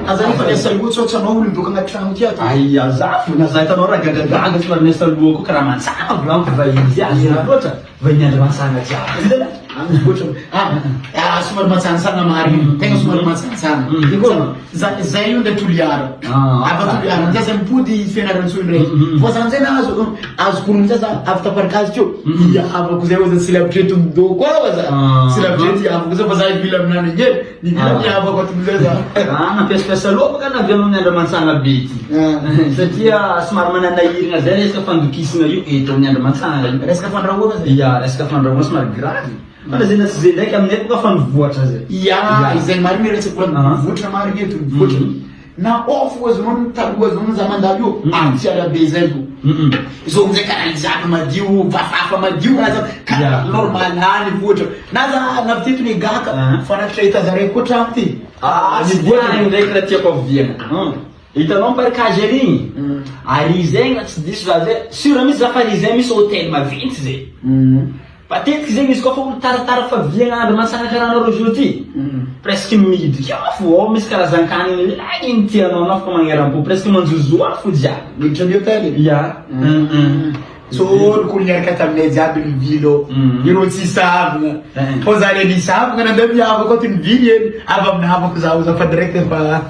Azany fa niasa loha tsotra anao olon-doka agnaty trano ty ato. Ay, azafo nazaha hitanao raha gagagaga somary niasa loha koa karaha mantsana volaniko vahiny izy azy loatra vahiny andro mansana jiaby somary matsanasana marina tegna somary matsanasana zay io ndraiky toliara ava toliara amizay zay mipody fianarantsolo ndraiky fô zany zay na azo konomy zay za avy taparikazy teo iavako zay oza tsy lavitreto midô koa za tsy lavitreto iavako zay fa za ivila aminany igny nivila miavako atomizay za nampiasapiasa loha baka navy amin'ny andro mantsana be ty satria somary mananahirina zay resaka fandokisana io eto amin'ny andro mantsana resaka fandrahoana zay resaka fandrahoana somary gravy fa zay na tsy zay ndraiky aminay boka fa mivoatra zay izay mariny resaka kola mivoatra mariny eto mivoatra na ofo azonao taloha azonao za mandalo io tsy arabe zay ko izo amizay karaha izaby madio vafafa madio raha karaha normal hany voatra na za navitetony gaka fa nakitra hitazareko koa trano ty nivoatra ndraiky raha tiako aviana hitanao miparikage arigny ary zegny tsy diso za zay sura misy za fa rizay misy hôtel maventy zay patetiky zegny izy koa fa olo taratara fa viagna andro mansana karaha anao reo ty presque midika fo ao misy karazan-kaniny lagny iny tianao anao fa magneram-po presque manjozoa fo jiaby miditra amin'ny hôtel so olo niaraka taminay jiaby nivily ao ireo tsy hisavagna fô za le nisavagna nandeha miavako ato nivily eny avy amin'ny havako za za fa direct fa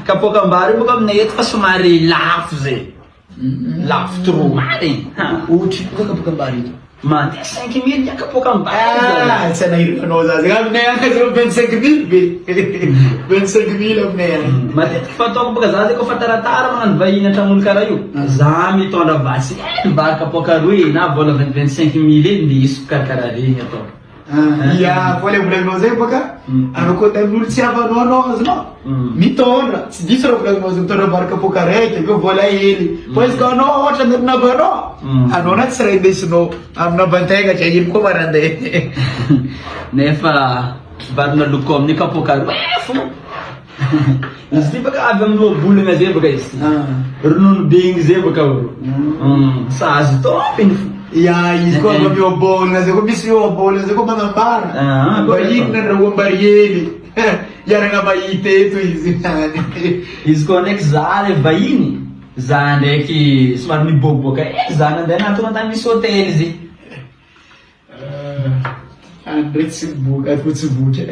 kapôkambary boka aminay eto fa somary lafo zay lafo trop marigny ohatry koa kapôkambary eto mandeha 5 000 ya kapôkambary tsy anahirivanao za zay aminay agny zao 25 000 be 25 000 aminay agny matetiky fataoko boka za zay koa fa taratara magnano vahiny antranolo karaha io za mitondra vasy mba kapôka roe na vola 25 000 eny ndesiko karakaraha regny ataoko fa le volagnao zay baka anao koa tamin'olo tsy havanao anao azonao mitondra tsy diso raha volagnao zay mitondra vary kapôka raiky aveo vola hely fa izy ka anao ohatra navanao anao na tsy raha indesinao amin'abantegna dra ino koa marandeha nefa varina loko amin'ny kapôka roe fo izy ty baka avy amin'ny lohabolagna zay baka izy ronono be igny zay baka olo sahazo topiny fo izy koa avy amin'ny obolagna zay koa misy io obolagna zay koa magnambara vahiny na rahoambary hely iaragna mahita eto izy izy koa ndraiky za le vahiny za ndraiky somary miboboka za nandeha natona tany misy hôtel izy ndraiky tsy miboka atoko tsy botra